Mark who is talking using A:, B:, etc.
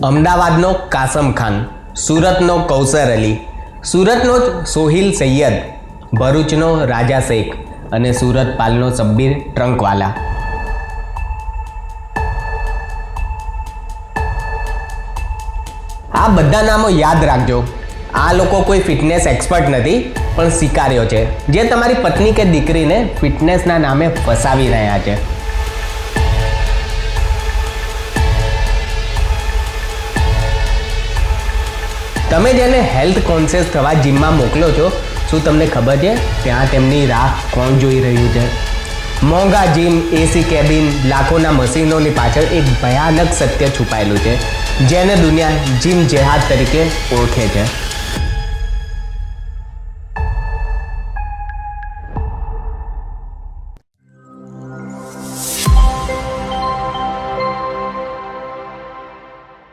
A: અમદાવાદનો કાસમ ખાન, સુરતનો કૌસર અલી, સુરતનો જ સોહિલ સૈયદ, ભરૂચનો રાજા શેખ અને સુરત પાલનો સબ્બીર ટ્રંકવાલા. આ બધા નામો યાદ રાખજો. આ લોકો કોઈ ફિટનેસ એક્સપર્ટ નથી, પણ શિકારીઓ છે જે તમારી પત્ની કે દીકરીને ફિટનેસના નામે ફસાવી રહ્યા છે. તમે જેને હેલ્થ કોન્શિયસ થવા જીમમાં મોકલો છો, શું તમને ખબર છે ત્યાં તેમની રાહ કોણ જોઈ રહ્યું છે? મોંઘા જીમ, એસી કેબિન, લાખોના મશીનોની પાછળ એક ભયાનક સત્ય છુપાયેલું છે જેને દુનિયા જીમ જેહાદ તરીકે ઓળખે છે.